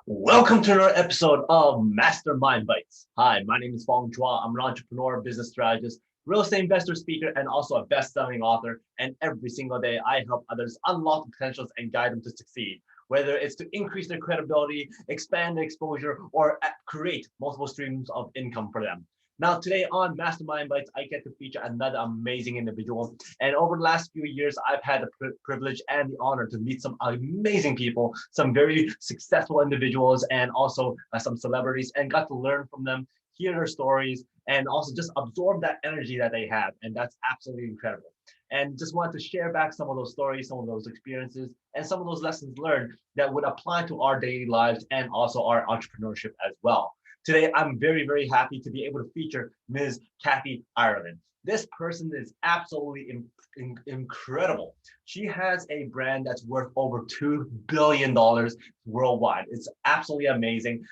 Welcome to another episode of Mastermind Bites. Hi, my name is Fong. I'm an entrepreneur, business strategist, real estate investor, speaker, and also a best-selling author. And every single day, I help others unlock potentials and guide them to succeed. Whether it's to increase their credibility, expand their exposure, or create multiple streams of income for them. Now, today on Mastermind Bites, I get to feature another amazing individual. And over the last few years, I've had the privilege and the honor to meet some amazing people, some very successful individuals, and also some celebrities, and got to learn from them, hear their stories, and also just absorb that energy that they have. And that's absolutely incredible. And just wanted to share back some of those stories, some of those experiences, and some of those lessons learned that would apply to our daily lives and also our entrepreneurship as well. Today, I'm very, very happy to be able to feature Ms. Kathy Ireland. This person is absolutely incredible. She has a brand that's worth over $2 billion worldwide. It's absolutely amazing.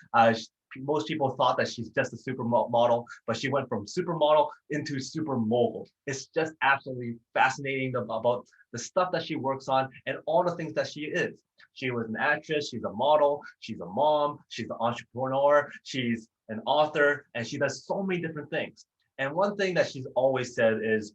Most people thought that she's just a supermodel, but she went from supermodel into supermogul. It's just absolutely fascinating about the stuff that she works on and all the things that she is. She was an actress, she's a model, she's a mom, she's an entrepreneur, she's an author, and she does so many different things. And one thing that she's always said is,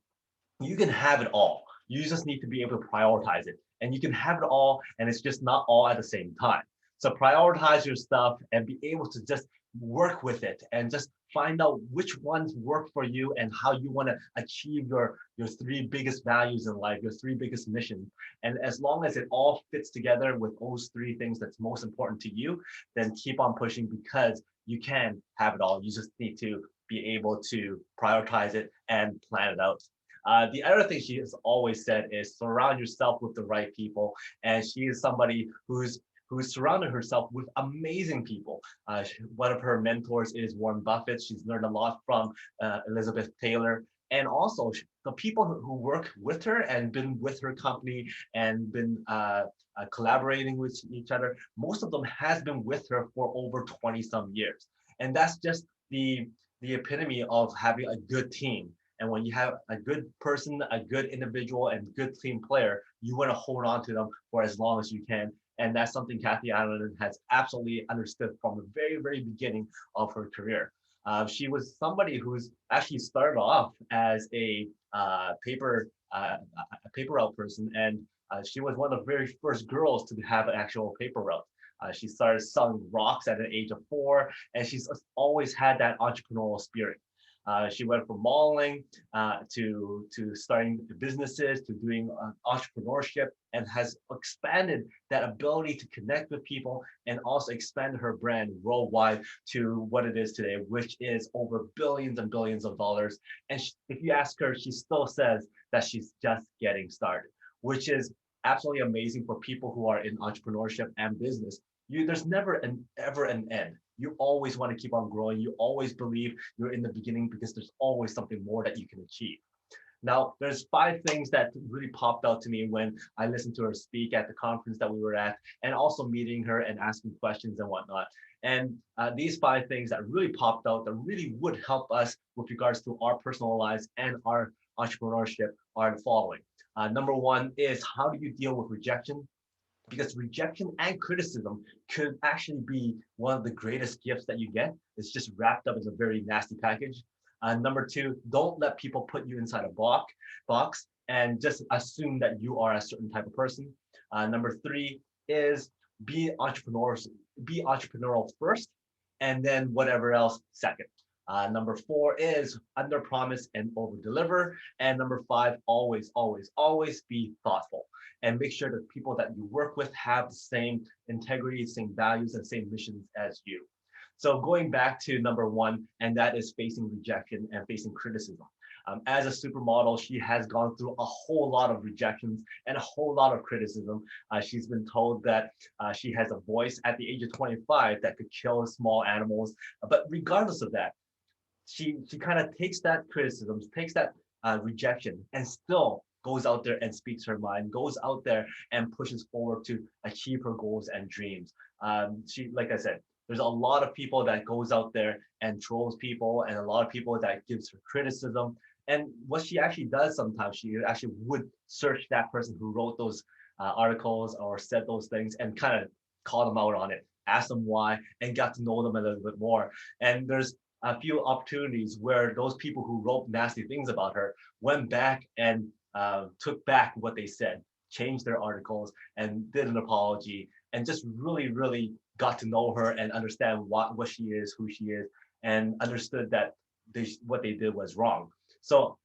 you can have it all. You just need to be able to prioritize it. And you can have it all, and it's just not all at the same time. So prioritize your stuff and be able to just work with it and just find out which ones work for you and how you want to achieve your three biggest values in life, your three biggest missions. And as long as it all fits together with those three things that's most important to you, then keep on pushing because you can have it all. You just need to be able to prioritize it and plan it out. The other thing she has always said is surround yourself with the right people. And she is somebody who's surrounded herself with amazing people. One of her mentors is Warren Buffett. She's learned a lot from Elizabeth Taylor. And also the people who work with her and been with her company and been collaborating with each other, most of them has been with her for over 20 some years. And that's just the epitome of having a good team. And when you have a good person, a good individual, and good team player, you want to hold on to them for as long as you can. And that's something Kathy Ireland has absolutely understood from the very, very beginning of her career. She was somebody who's actually started off as a paper route person, and she was one of the very first girls to have an actual paper route. She started selling rocks at the age of 4, and she's always had that entrepreneurial spirit. She went from modeling to starting businesses to doing entrepreneurship and has expanded that ability to connect with people and also expand her brand worldwide to what it is today, which is over billions and billions of dollars. And if you ask her, she still says that she's just getting started, which is absolutely amazing for people who are in entrepreneurship and business. There's never ever an end. You always want to keep on growing. You always believe you're in the beginning because there's always something more that you can achieve. Now, there's 5 things that really popped out to me when I listened to her speak at the conference that we were at, and also meeting her and asking questions and whatnot. And these 5 things that really popped out that really would help us with regards to our personal lives and our entrepreneurship are the following. Number 1 is, how do you deal with rejection? Because rejection and criticism could actually be one of the greatest gifts that you get. It's just wrapped up as a very nasty package. Number 2, don't let people put you inside a box and just assume that you are a certain type of person. Number 3 is be entrepreneurial first, and then whatever else second. Number 4 is under promise and over deliver. And number 5, always, always, always be thoughtful and make sure that people that you work with have the same integrity, same values, and same missions as you. So going back to number 1, and that is facing rejection and facing criticism. As a supermodel, she has gone through a whole lot of rejections and a whole lot of criticism. She's been told that she has a voice at the age of 25 that could kill small animals. But regardless of that, she kind of takes that criticism, takes that rejection, and still goes out there and speaks her mind, goes out there and pushes forward to achieve her goals and dreams. She, like I said, there's a lot of people that goes out there and trolls people, and a lot of people that gives her criticism. And what she actually does sometimes, she actually would search that person who wrote those articles or said those things and kind of called them out on it, asked them why, and got to know them a little bit more. And there's a few opportunities where those people who wrote nasty things about her went back and took back what they said, changed their articles, and did an apology, and just really, really got to know her and understand what she is, who she is, and understood that what they did was wrong. So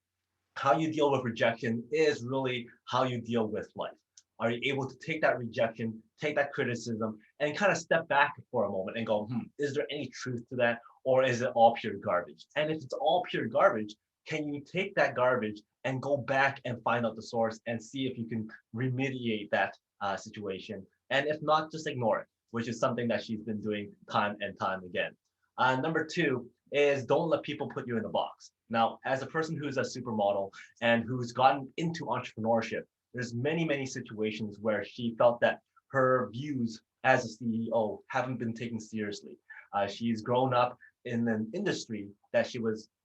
how you deal with rejection is really how you deal with life. Are you able to take that rejection, take that criticism, and kind of step back for a moment and go, is there any truth to that? Or is it all pure garbage? And if it's all pure garbage, can you take that garbage and go back and find out the source and see if you can remediate that situation? And if not, just ignore it, which is something that she's been doing time and time again. Number two is don't let people put you in a box. Now, as a person who's a supermodel and who's gotten into entrepreneurship, there's many, many situations where she felt that her views as a CEO haven't been taken seriously. She's grown up in an industry that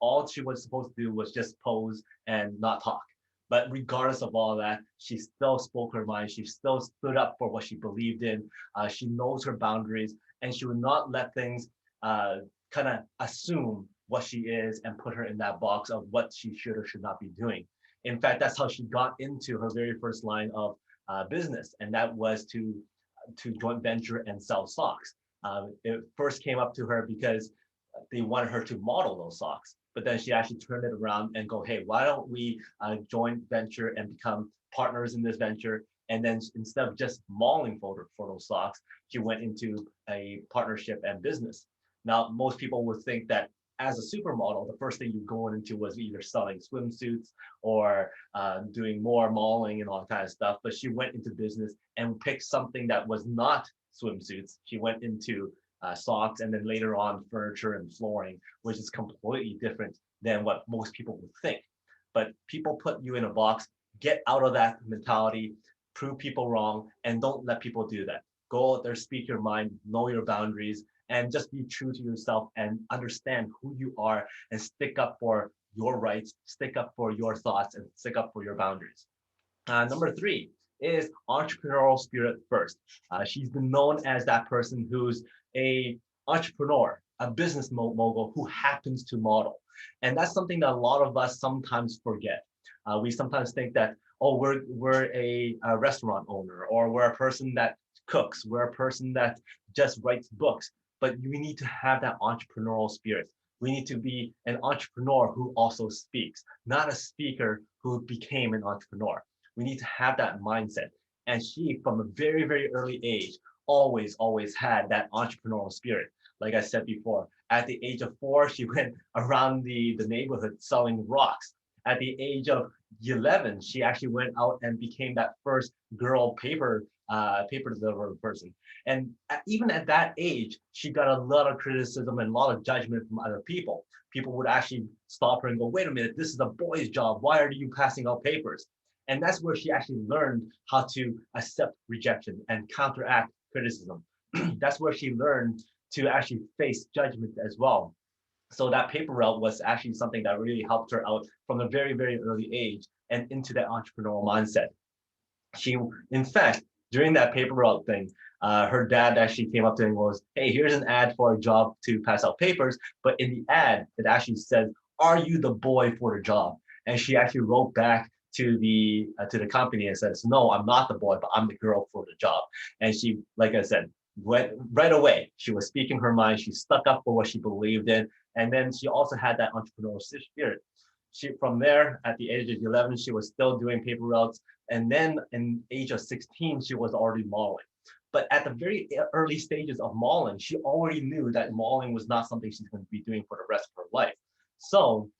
all she was supposed to do was just pose and not talk. But regardless of all that, she still spoke her mind. She still stood up for what she believed in. She knows her boundaries, and she would not let things kind of assume what she is and put her in that box of what she should or should not be doing. In fact, that's how she got into her very first line of business, and that was to joint venture and sell socks. It first came up to her because they wanted her to model those socks, but then she actually turned it around and go, hey, why don't we joint venture and become partners in this venture? And then instead of just modeling for those socks, she went into a partnership and business. Now, most people would think that as a supermodel, the first thing you go into was either selling swimsuits or doing more modeling and all that kind of stuff. But she went into business and picked something that was not swimsuits. She went into socks, and then later on furniture and flooring, which is completely different than what most people would think. But people put you in a box. Get out of that mentality, prove people wrong, and don't let people do that. Go out there, speak your mind, know your boundaries, and just be true to yourself and understand who you are and stick up for your rights, stick up for your thoughts, and stick up for your boundaries. Number three is entrepreneurial spirit first. She's been known as that person who's a entrepreneur, a business mogul who happens to model. And that's something that a lot of us sometimes forget. We sometimes think that, oh, we're a restaurant owner, or we're a person that cooks, we're a person that just writes books. But we need to have that entrepreneurial spirit. We need to be an entrepreneur who also speaks, not a speaker who became an entrepreneur. We need to have that mindset. And she, from a very, very early age, always had that entrepreneurial spirit. Like I said before, at the age of 4, she went around the neighborhood selling rocks. At the age of 11, she actually went out and became that first girl paper delivery person. And even at that age, she got a lot of criticism and a lot of judgment from other people. People would actually stop her and go, wait a minute, this is a boy's job. Why are you passing out papers? And that's where she actually learned how to accept rejection and counteract criticism. That's where she learned to actually face judgment as well. So that paper route was actually something that really helped her out from a very, very early age and into that entrepreneurial mindset. She, in fact, during that paper route thing, her dad actually came up to her and goes, hey, here's an ad for a job to pass out papers. But in the ad, it actually says, are you the boy for the job? And she actually wrote back to the company and says, no, I'm not the boy, but I'm the girl for the job. And she, like I said, went right away. She was speaking her mind. She stuck up for what she believed in. And then she also had that entrepreneurial spirit. From there, at the age of 11, she was still doing paper routes. And then in age of 16, she was already modeling. But at the very early stages of modeling, she already knew that modeling was not something she's going to be doing for the rest of her life. So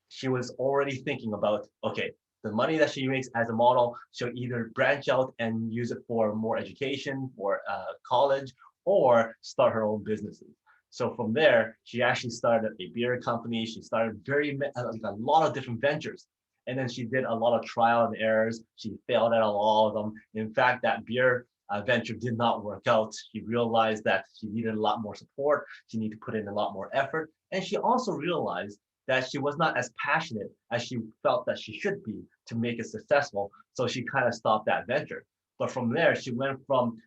she was already thinking about, okay, the money that she makes as a model, she'll either branch out and use it for more education, for college, or start her own businesses. So from there, she actually started a beer company. She started a lot of different ventures. And then she did a lot of trial and errors. She failed at all of them. In fact, that beer venture did not work out. She realized that she needed a lot more support. She needed to put in a lot more effort. And she also realized that she was not as passionate as she felt that she should be to make it successful. So she kind of stopped that venture. But from there, she went from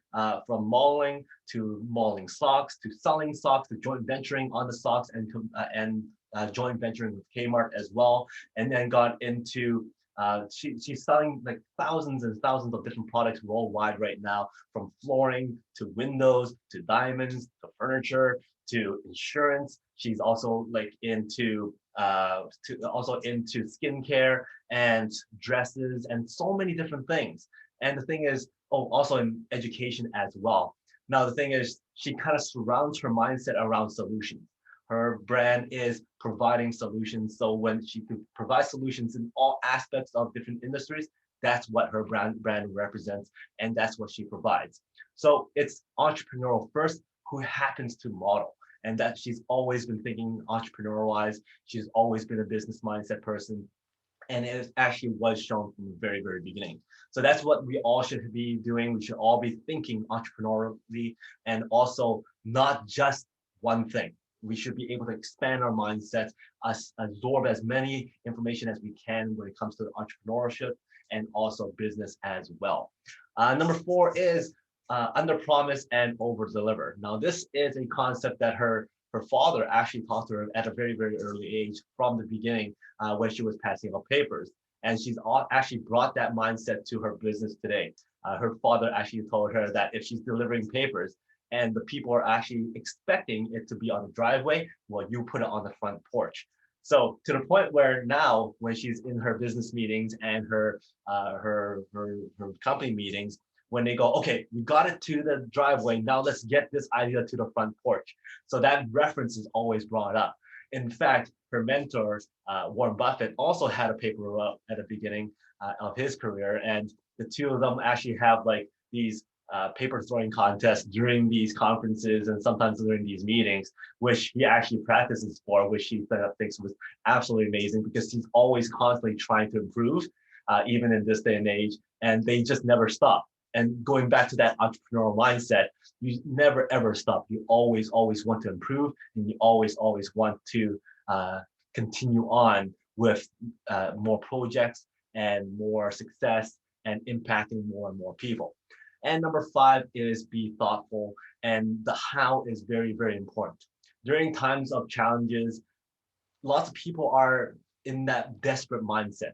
modeling to modeling stocks to selling stocks to joint venturing on the stocks and joint venturing with Kmart as well, and then got into she's selling like thousands and thousands of different products worldwide right now, from flooring to windows to diamonds to furniture to insurance. She's also like also into skincare and dresses and so many different things. And the thing is, oh, also in education as well. Now the thing is, she kind of surrounds her mindset around solutions. Her brand is providing solutions. So when she can provide solutions in all aspects of different industries, that's what her brand represents, and that's what she provides. So it's entrepreneurial first, who happens to model, and that she's always been thinking entrepreneurial wise. She's always been a business mindset person, and it actually was shown from the very, very beginning. So that's what we all should be doing. We should all be thinking entrepreneurially, and also not just one thing. We should be able to expand our mindsets, absorb as many information as we can when it comes to entrepreneurship and also business as well. Number 4 is under promise and over deliver. Now, this is a concept that her father actually taught to her at a very, very early age from the beginning when she was passing out papers. And she's actually brought that mindset to her business today. Her father actually told her that if she's delivering papers and the people are actually expecting it to be on the driveway, well, you put it on the front porch. So to the point where now, when she's in her business meetings and her company meetings, when they go, okay, we got it to the driveway, now let's get this idea to the front porch. So that reference is always brought up. In fact, her mentor, Warren Buffett, also had a paper route at the beginning of his career, and the two of them actually have like these paper throwing contests during these conferences and sometimes during these meetings, which he actually practices for, which he thinks was absolutely amazing, because he's always constantly trying to improve, even in this day and age, and they just never stop. And going back to that entrepreneurial mindset, you never ever stop. You always want to improve, and you always want to continue on with more projects and more success and impacting more and more people. And number 5 is be thoughtful, and the how is very, very important. During times of challenges, lots of people are in that desperate mindset.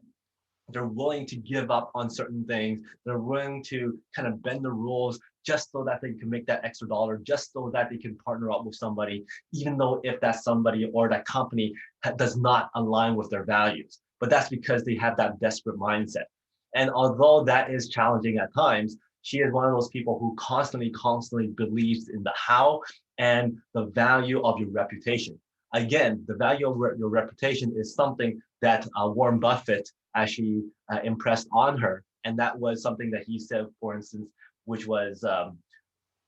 They're willing to give up on certain things. They're willing to kind of bend the rules just so that they can make that extra dollar, just so that they can partner up with somebody, even though if that somebody or that company does not align with their values. But that's because they have that desperate mindset. And although that is challenging at times, she is one of those people who constantly believes in the how and the value of your reputation. Again, the value of your reputation is something that Warren Buffett actually impressed on her. And that was something that he said, for instance, which was,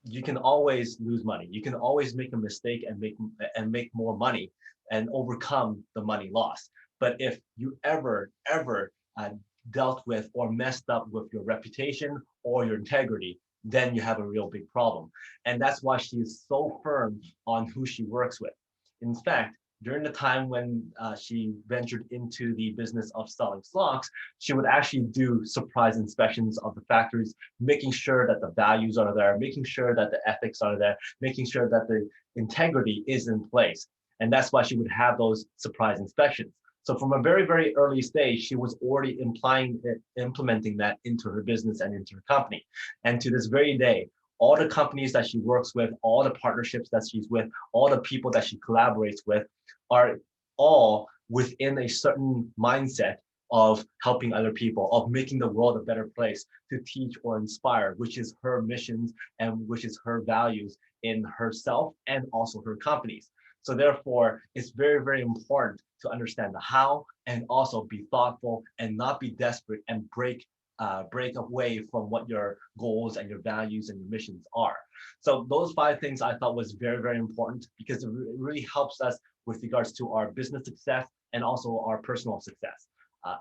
you can always lose money. You can always make a mistake and make more money and overcome the money lost. But if you ever dealt with or messed up with your reputation or your integrity, then you have a real big problem. And that's why she is so firm on who she works with. In fact, during the time when she ventured into the business of selling stocks, she would actually do surprise inspections of the factories, making sure that the values are there, making sure that the ethics are there, making sure that the integrity is in place. And that's why she would have those surprise inspections. So from a very, very early stage, she was already implementing that into her business and into her company. And to this very day, all the companies that she works with, all the partnerships that she's with, all the people that she collaborates with are all within a certain mindset of helping other people, of making the world a better place, to teach or inspire, which is her missions and which is her values in herself and also her companies. So therefore, it's very, very important to understand the how and also be thoughtful and not be desperate and break away from what your goals and your values and your missions are. So those 5 things I thought was very, very important, because it really helps us with regards to our business success and also our personal success.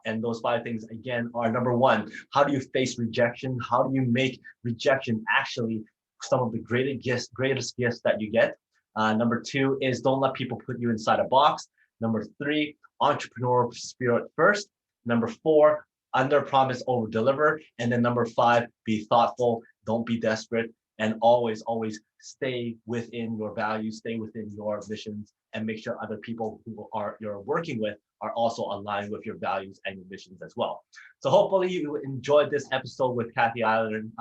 And those 5 things, again, are number 1, how do you face rejection? How do you make rejection actually some of the greatest gifts that you get? Number 2 is don't let people put you inside a box. Number 3, entrepreneurial spirit first. Number 4, under promise, over deliver. And then number 5, be thoughtful, don't be desperate, and always, always stay within your values, stay within your missions, and make sure other people who you're working with are also aligned with your values and your missions as well. So hopefully you enjoyed this episode with Kathy Ireland,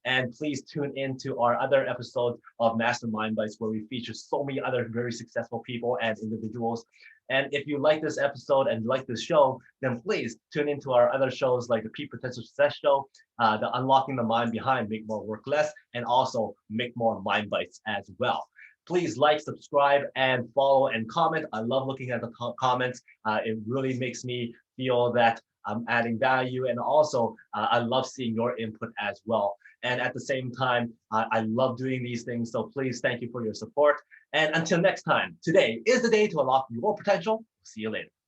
and please tune in to our other episodes of Mastermind Bites, where we feature so many other very successful people and individuals. And if you like this episode and like this show, then please tune into our other shows like the Peak Potential Success Show, the Unlocking the Mind Behind Make More Work Less, and also Make More Mind Bites as well. Please like, subscribe, and follow and comment. I love looking at the comments. It really makes me feel that I'm adding value. And also, I love seeing your input as well. And at the same time, I love doing these things. So please, thank you for your support. And until next time, today is the day to unlock your potential. See you later.